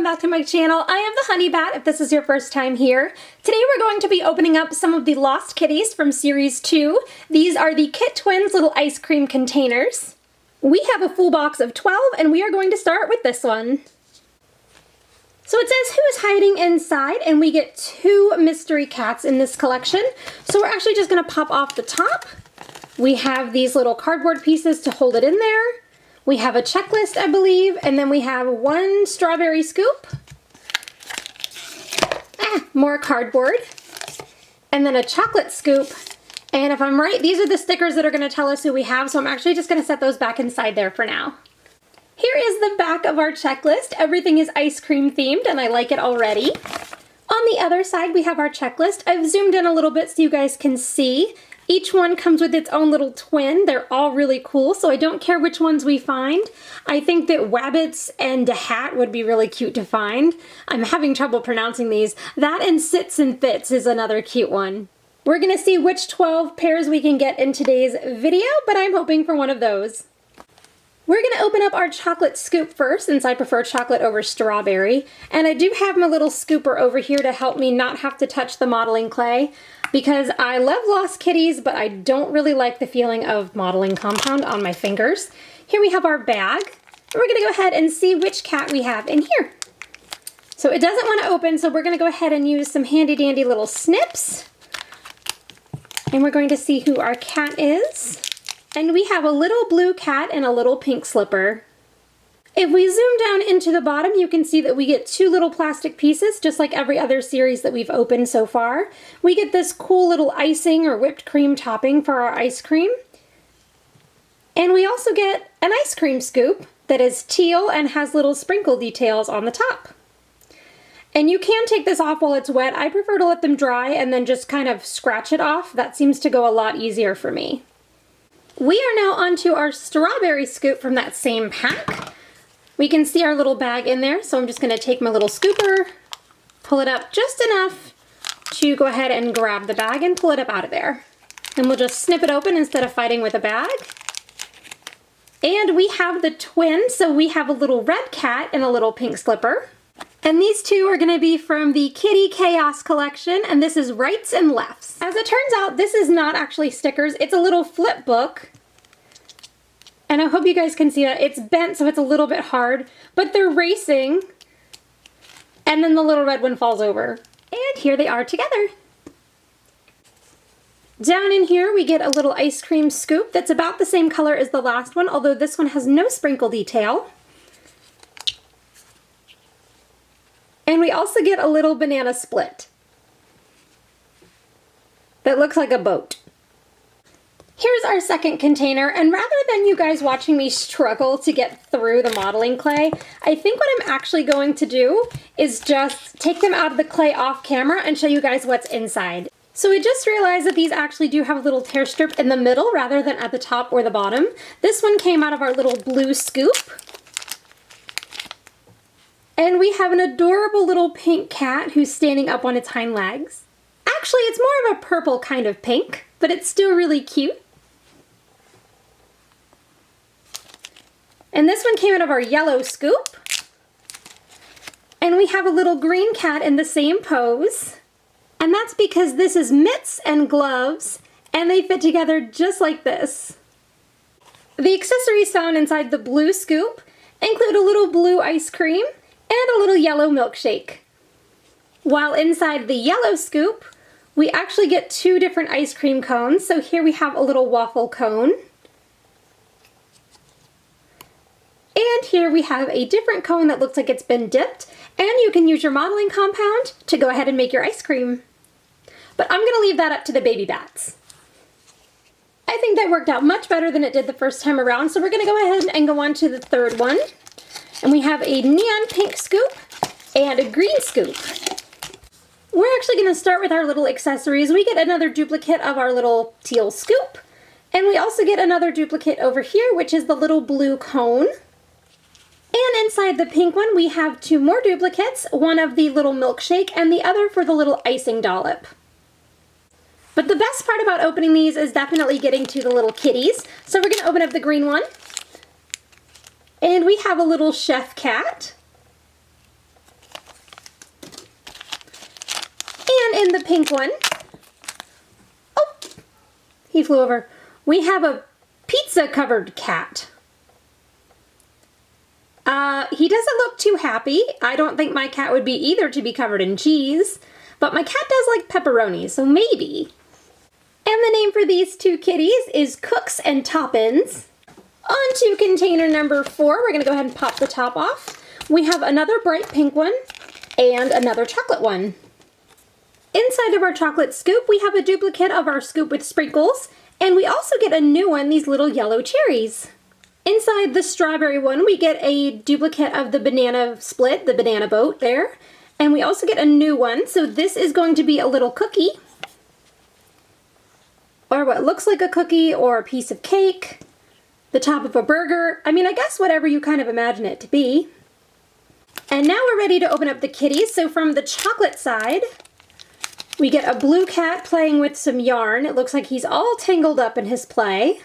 welcome back to my channel. I am the Honey Bat if this is your first time here. Today we're going to be opening up some of the Lost Kitties from Series 2. These are the Kit-Twins little ice cream containers. We have a full box of 12 and we are going to start with this one. So it says who is hiding inside, and we get 2 mystery cats in this collection. So we're actually just going to pop off the top. We have these little cardboard pieces to hold it in there. We have a checklist, I believe, and then we have 1 strawberry scoop, more cardboard, and then a chocolate scoop. And if I'm right, these are the stickers that are going to tell us who we have, so I'm actually just going to set those back inside there for now. Here is the back of our checklist. Everything is ice cream themed, and I like it already. On the other side, we have our checklist. I've zoomed in a little bit so you guys can see. Each one comes with its own little twin. They're all really cool, so I don't care which ones we find. I think that Wabbits and a hat would be really cute to find. I'm having trouble pronouncing these. That and Sits and Fits is another cute one. We're gonna see which 12 pairs we can get in today's video, but I'm hoping for one of those. We're gonna open up our chocolate scoop first, since I prefer chocolate over strawberry. And I do have my little scooper over here to help me not have to touch the modeling clay, because I love Lost Kitties, but I don't really like the feeling of modeling compound on my fingers. Here we have our bag, and we're gonna go ahead and see which cat we have in here. So it doesn't want to open, so we're gonna go ahead and use some handy dandy little snips. And we're going to see who our cat is. And we have a little blue cat and a little pink slipper. If we zoom down into the bottom, you can see that we get 2 little plastic pieces, just like every other series that we've opened so far. We get this cool little icing or whipped cream topping for our ice cream. And we also get an ice cream scoop that is teal and has little sprinkle details on the top. And you can take this off while it's wet. I prefer to let them dry and then just kind of scratch it off. That seems to go a lot easier for me. We are now onto our strawberry scoop from that same pack. We can see our little bag in there, so I'm just going to take my little scooper, pull it up just enough to go ahead and grab the bag and pull it up out of there. And we'll just snip it open instead of fighting with a bag. And we have the twin, so we have a little red cat and a little pink slipper. And these 2 are going to be from the Kitty Chaos collection, and this is Rights and Lefts. As it turns out, this is not actually stickers, it's a little flip book. And I hope you guys can see that. It's bent, so it's a little bit hard, but they're racing, and then the little red one falls over. And here they are together. Down in here, we get a little ice cream scoop that's about the same color as the last one, although this one has no sprinkle detail. And we also get a little banana split that looks like a boat. Here's our second container, and rather than you guys watching me struggle to get through the modeling clay, I think what I'm actually going to do is just take them out of the clay off camera and show you guys what's inside. So I just realized that these actually do have a little tear strip in the middle rather than at the top or the bottom. This one came out of our little blue scoop. And we have an adorable little pink cat who's standing up on its hind legs. Actually, it's more of a purple kind of pink, but it's still really cute. And this one came out of our yellow scoop. And we have a little green cat in the same pose. And that's because this is mitts and gloves, and they fit together just like this. The accessories found inside the blue scoop include a little blue ice cream and a little yellow milkshake. While inside the yellow scoop, we actually get 2 different ice cream cones. So here we have a little waffle cone. And here we have a different cone that looks like it's been dipped, and you can use your modeling compound to go ahead and make your ice cream. But I'm gonna leave that up to the baby bats. I think that worked out much better than it did the first time around, so we're gonna go ahead and go on to the third one. And we have a neon pink scoop and a green scoop. We're actually going to start with our little accessories. We get another duplicate of our little teal scoop. And we also get another duplicate over here, which is the little blue cone. And inside the pink one, we have 2 more duplicates, one of the little milkshake and the other for the little icing dollop. But the best part about opening these is definitely getting to the little kitties. So we're going to open up the green one. And we have a little chef cat. And in the pink one, oh, he flew over. We have a pizza-covered cat. He doesn't look too happy. I don't think my cat would be either to be covered in cheese, but my cat does like pepperoni, so maybe. And the name for these two kitties is Cooks and Toppins. On to container number 4. We're gonna go ahead and pop the top off. We have another bright pink one and another chocolate one. Inside of our chocolate scoop, we have a duplicate of our scoop with sprinkles, and we also get a new one, these little yellow cherries. Inside the strawberry one, we get a duplicate of the banana split, the banana boat there, and we also get a new one. So this is going to be a little cookie, or what looks like a cookie, or a piece of cake, the top of a burger. I mean, I guess whatever you kind of imagine it to be. And now we're ready to open up the kitties. So from the chocolate side, we get a blue cat playing with some yarn. It looks like he's all tangled up in his play.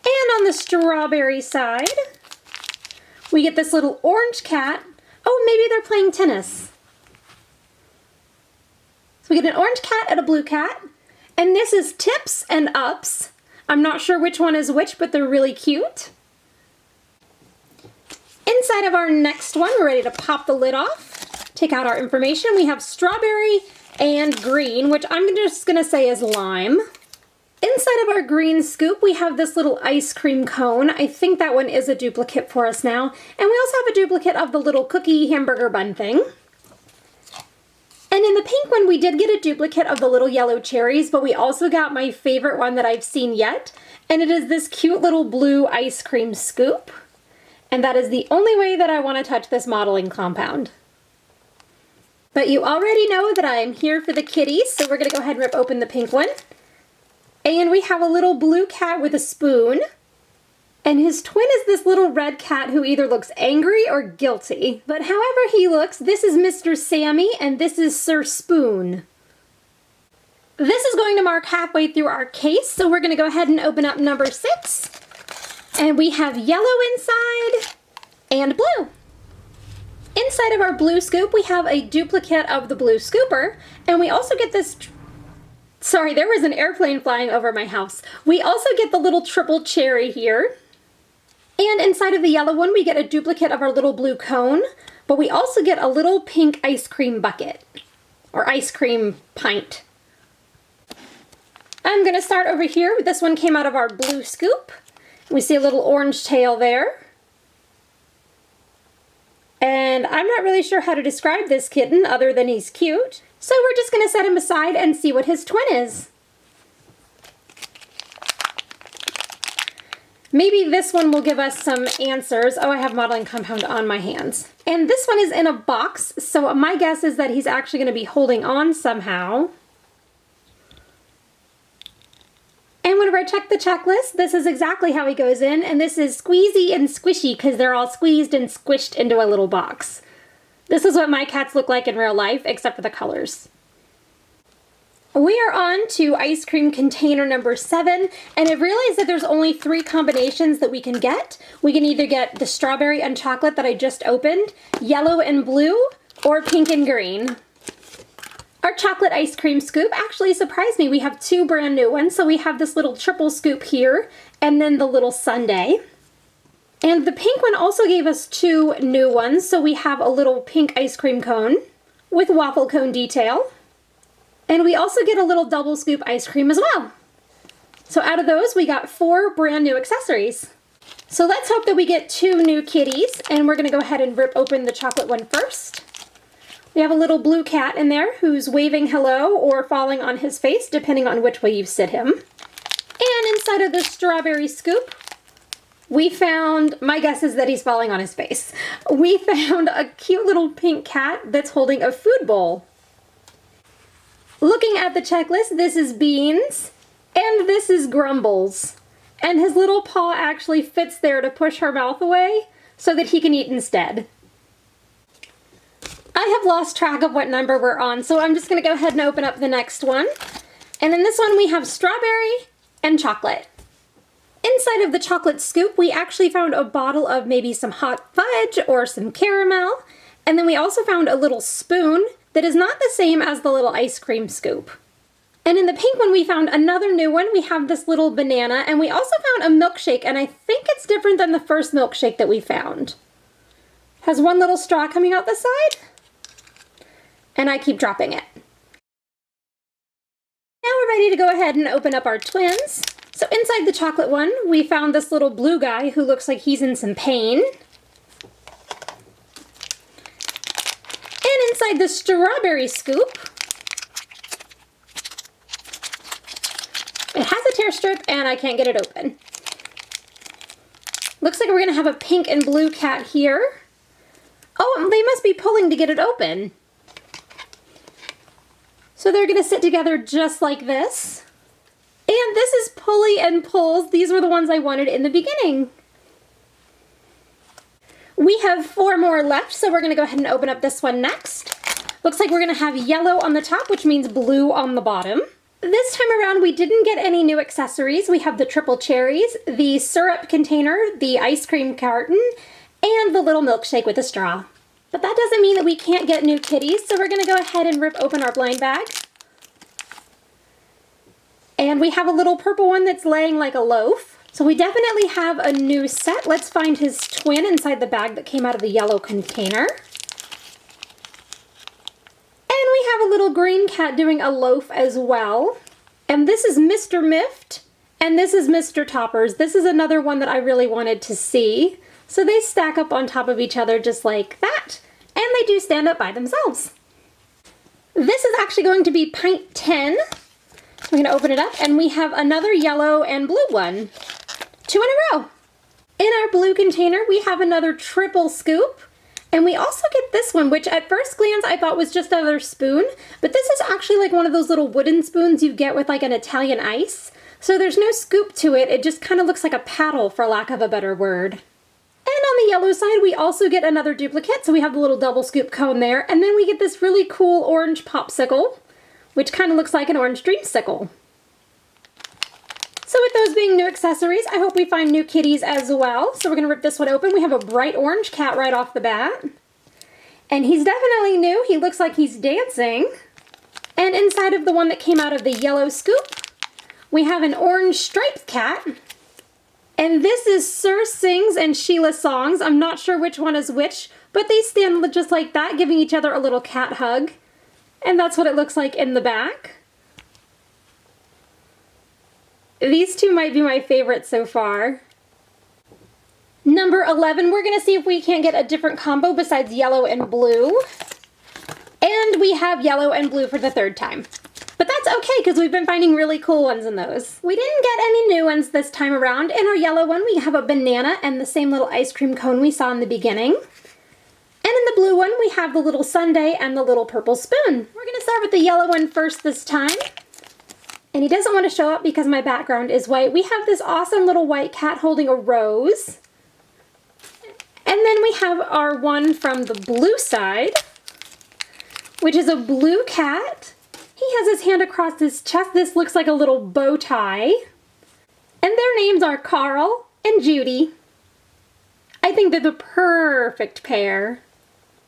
And on the strawberry side, we get this little orange cat. Oh, maybe they're playing tennis. So we get an orange cat and a blue cat. And this is Tips and Ups. I'm not sure which one is which, but they're really cute. Inside of our next one, we're ready to pop the lid off, take out our information. We have strawberry and green, which I'm just gonna say is lime. Inside of our green scoop, we have this little ice cream cone. I think that one is a duplicate for us now. And we also have a duplicate of the little cookie hamburger bun thing. And in the pink one, we did get a duplicate of the little yellow cherries, but we also got my favorite one that I've seen yet. And it is this cute little blue ice cream scoop. And that is the only way that I want to touch this modeling compound. But you already know that I am here for the kitties, so we're going to go ahead and rip open the pink one. And we have a little blue cat with a spoon. And his twin is this little red cat who either looks angry or guilty. But however he looks, this is Mr. Sammy and this is Sir Spoon. This is going to mark halfway through our case, so we're going to go ahead and open up number 6. And we have yellow inside and blue. Inside of our blue scoop, we have a duplicate of the blue scooper, and we also get this... Sorry, there was an airplane flying over my house. We also get the little triple cherry here. And inside of the yellow one, we get a duplicate of our little blue cone, but we also get a little pink ice cream bucket, or ice cream pint. I'm gonna start over here. This one came out of our blue scoop. We see a little orange tail there. And I'm not really sure how to describe this kitten other than he's cute. So we're just going to set him aside and see what his twin is. Maybe this one will give us some answers. Oh, I have modeling compound on my hands. And this one is in a box, so my guess is that he's actually going to be holding on somehow. And whenever I check the checklist, this is exactly how he goes in, and this is squeezy and squishy because they're all squeezed and squished into a little box. This is what my cats look like in real life, except for the colors. We are on to ice cream container number 7, and I've realized that there's only 3 combinations that we can get. We can either get the strawberry and chocolate that I just opened, yellow and blue, or pink and green. Our chocolate ice cream scoop actually surprised me. We have 2 brand new ones, so we have this little triple scoop here, and then the little sundae. And the pink one also gave us 2 new ones, so we have a little pink ice cream cone with waffle cone detail. And we also get a little double scoop ice cream as well. So out of those, we got 4 brand new accessories. So let's hope that we get 2 new kitties, and we're gonna go ahead and rip open the chocolate one first. We have a little blue cat in there who's waving hello or falling on his face, depending on which way you sit him. And inside of the strawberry scoop, we found, my guess is that he's falling on his face. We found a cute little pink cat that's holding a food bowl. Looking at the checklist, this is Beans, and this is Grumbles. And his little paw actually fits there to push her mouth away so that he can eat instead. I have lost track of what number we're on, so I'm just gonna go ahead and open up the next one. And in this one we have strawberry and chocolate. Inside of the chocolate scoop, we actually found a bottle of maybe some hot fudge or some caramel. And then we also found a little spoon that is not the same as the little ice cream scoop. And in the pink one, we found another new one. We have this little banana, and we also found a milkshake, and I think it's different than the first milkshake that we found. Has one little straw coming out the side, and I keep dropping it. Now we're ready to go ahead and open up our twins. So inside the chocolate one, we found this little blue guy who looks like he's in some pain. And inside the strawberry scoop, it has a tear strip and I can't get it open. Looks like we're gonna have a pink and blue cat here. Oh, they must be pulling to get it open. So they're gonna sit together just like this. And this is pulley and pulls. These were the ones I wanted in the beginning. We have 4 more left, so we're gonna go ahead and open up this one next. Looks like we're gonna have yellow on the top, which means blue on the bottom. This time around, we didn't get any new accessories. We have the triple cherries, the syrup container, the ice cream carton, and the little milkshake with a straw. But that doesn't mean that we can't get new kitties, so we're gonna go ahead and rip open our blind bag. And we have a little purple one that's laying like a loaf. So we definitely have a new set. Let's find his twin inside the bag that came out of the yellow container. And we have a little green cat doing a loaf as well. And this is Mr. Miffed, and this is Mr. Toppers. This is another one that I really wanted to see. So they stack up on top of each other just like that. And they do stand up by themselves. This is actually going to be pint 10. We're going to open it up, and we have another yellow and blue one. 2 in a row. In our blue container, we have another triple scoop, and we also get this one, which at first glance I thought was just another spoon, but this is actually like one of those little wooden spoons you get with like an Italian ice. So there's no scoop to it, it just kind of looks like a paddle, for lack of a better word. And on the yellow side, we also get another duplicate, so we have the little double scoop cone there, and then we get this really cool orange popsicle, which kind of looks like an orange dreamsicle. So with those being new accessories, I hope we find new kitties as well. So we're going to rip this one open. We have a bright orange cat right off the bat. And he's definitely new. He looks like he's dancing. And inside of the one that came out of the yellow scoop, we have an orange striped cat. And this is Sir Sings and Sheila Songs. I'm not sure which one is which, but they stand just like that, giving each other a little cat hug. And that's what it looks like in the back. These two might be my favorites so far. Number 11, we're going to see if we can't get a different combo besides yellow and blue. And we have yellow and blue for the 3rd time. But that's okay, because we've been finding really cool ones in those. We didn't get any new ones this time around. In our yellow one, we have a banana and the same little ice cream cone we saw in the beginning. And in the blue one, we have the little sundae and the little purple spoon. We're going to start with the yellow one first this time. And he doesn't want to show up because my background is white. We have this awesome little white cat holding a rose. And then we have our one from the blue side, which is a blue cat. He has his hand across his chest. This looks like a little bow tie. And their names are Carl and Judy. I think they're the perfect pair.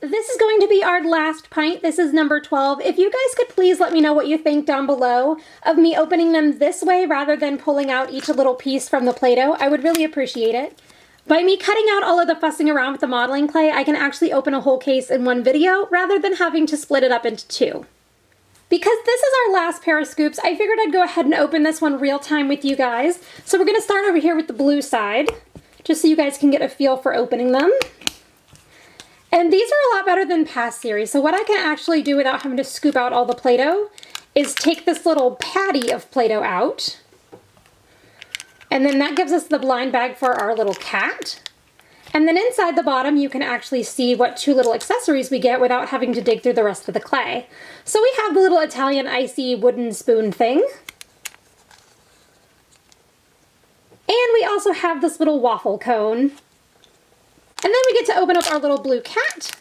This is going to be our last pint. This is number 12. If you guys could please let me know what you think down below of me opening them this way rather than pulling out each little piece from the Play-Doh, I would really appreciate it. By me cutting out all of the fussing around with the modeling clay, I can actually open a whole case in one video rather than having to split it up into 2. Because this is our last pair of scoops, I figured I'd go ahead and open this one real time with you guys. So we're going to start over here with the blue side, just so you guys can get a feel for opening them. And these are a lot better than past series. So what I can actually do without having to scoop out all the Play-Doh is take this little patty of Play-Doh out. And then that gives us the blind bag for our little cat. And then inside the bottom, you can actually see what 2 little accessories we get without having to dig through the rest of the clay. So we have the little Italian icy wooden spoon thing. And we also have this little waffle cone. And then we get to open up our little blue cat,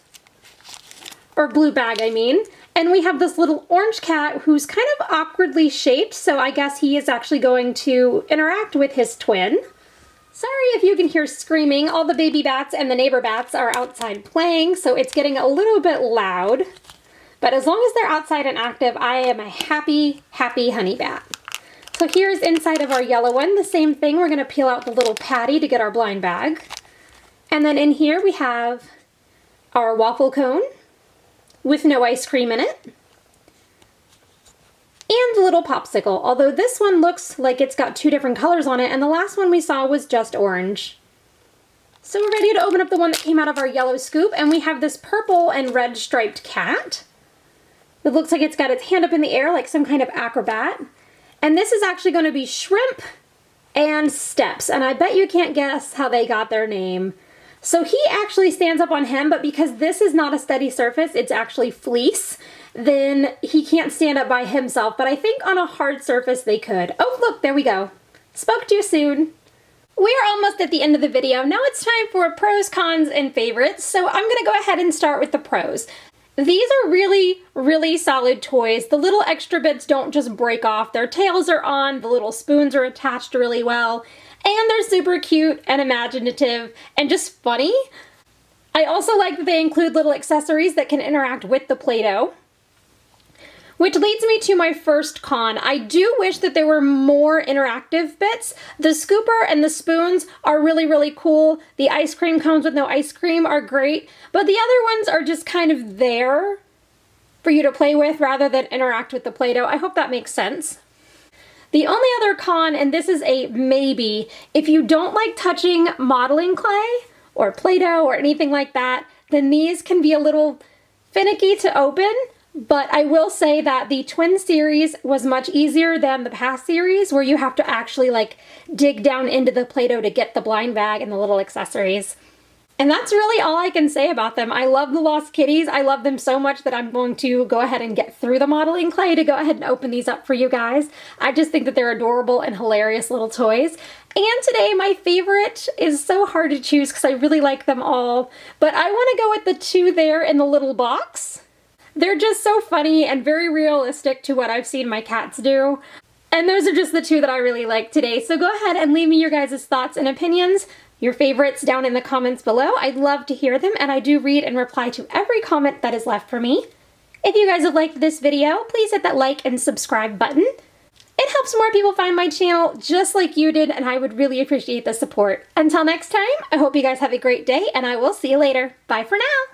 or blue bag, I mean. And we have this little orange cat who's kind of awkwardly shaped, so I guess he is actually going to interact with his twin. Sorry if you can hear screaming. All the baby bats and the neighbor bats are outside playing, so it's getting a little bit loud. But as long as they're outside and active, I am a happy, happy honey bat. So here's inside of our yellow one. The same thing, we're gonna peel out the little patty to get our blind bag. And then in here we have our waffle cone with no ice cream in it. And a little popsicle, although this one looks like it's got two different colors on it, and the last one we saw was just orange. So we're ready to open up the one that came out of our yellow scoop, and we have this purple and red striped cat. It looks like it's got its hand up in the air like some kind of acrobat. And this is actually going to be Shrimp and Steps, and I bet you can't guess how they got their name. So he actually stands up on him, but because this is not a steady surface, it's actually fleece, then he can't stand up by himself, but I think on a hard surface they could. Oh, look, there we go. Spoke too soon. We are almost at the end of the video. Now it's time for pros, cons, and favorites. So I'm gonna go ahead and start with the pros. These are really, really solid toys. The little extra bits don't just break off. Their tails are on, the little spoons are attached really well, and they're super cute and imaginative and just funny. I also like that they include little accessories that can interact with the Play-Doh. Which leads me to my first con. I do wish that there were more interactive bits. The scooper and the spoons are really, really cool. The ice cream cones with no ice cream are great, but the other ones are just kind of there for you to play with rather than interact with the Play-Doh. I hope that makes sense. The only other con, and this is a maybe, if you don't like touching modeling clay or Play-Doh or anything like that, then these can be a little finicky to open. But I will say that the twin series was much easier than the past series where you have to actually like dig down into the Play-Doh to get the blind bag and the little accessories. And that's really all I can say about them. I love the Lost Kitties. I love them so much that I'm going to go ahead and get through the modeling clay to go ahead and open these up for you guys. I just think that they're adorable and hilarious little toys. And today my favorite is so hard to choose because I really like them all. But I want to go with the two there in the little box. They're just so funny and very realistic to what I've seen my cats do. And those are just the two that I really like today. So go ahead and leave me your guys' thoughts and opinions, your favorites down in the comments below. I'd love to hear them, and I do read and reply to every comment that is left for me. If you guys have liked this video, please hit that like and subscribe button. It helps more people find my channel just like you did, and I would really appreciate the support. Until next time, I hope you guys have a great day, and I will see you later. Bye for now.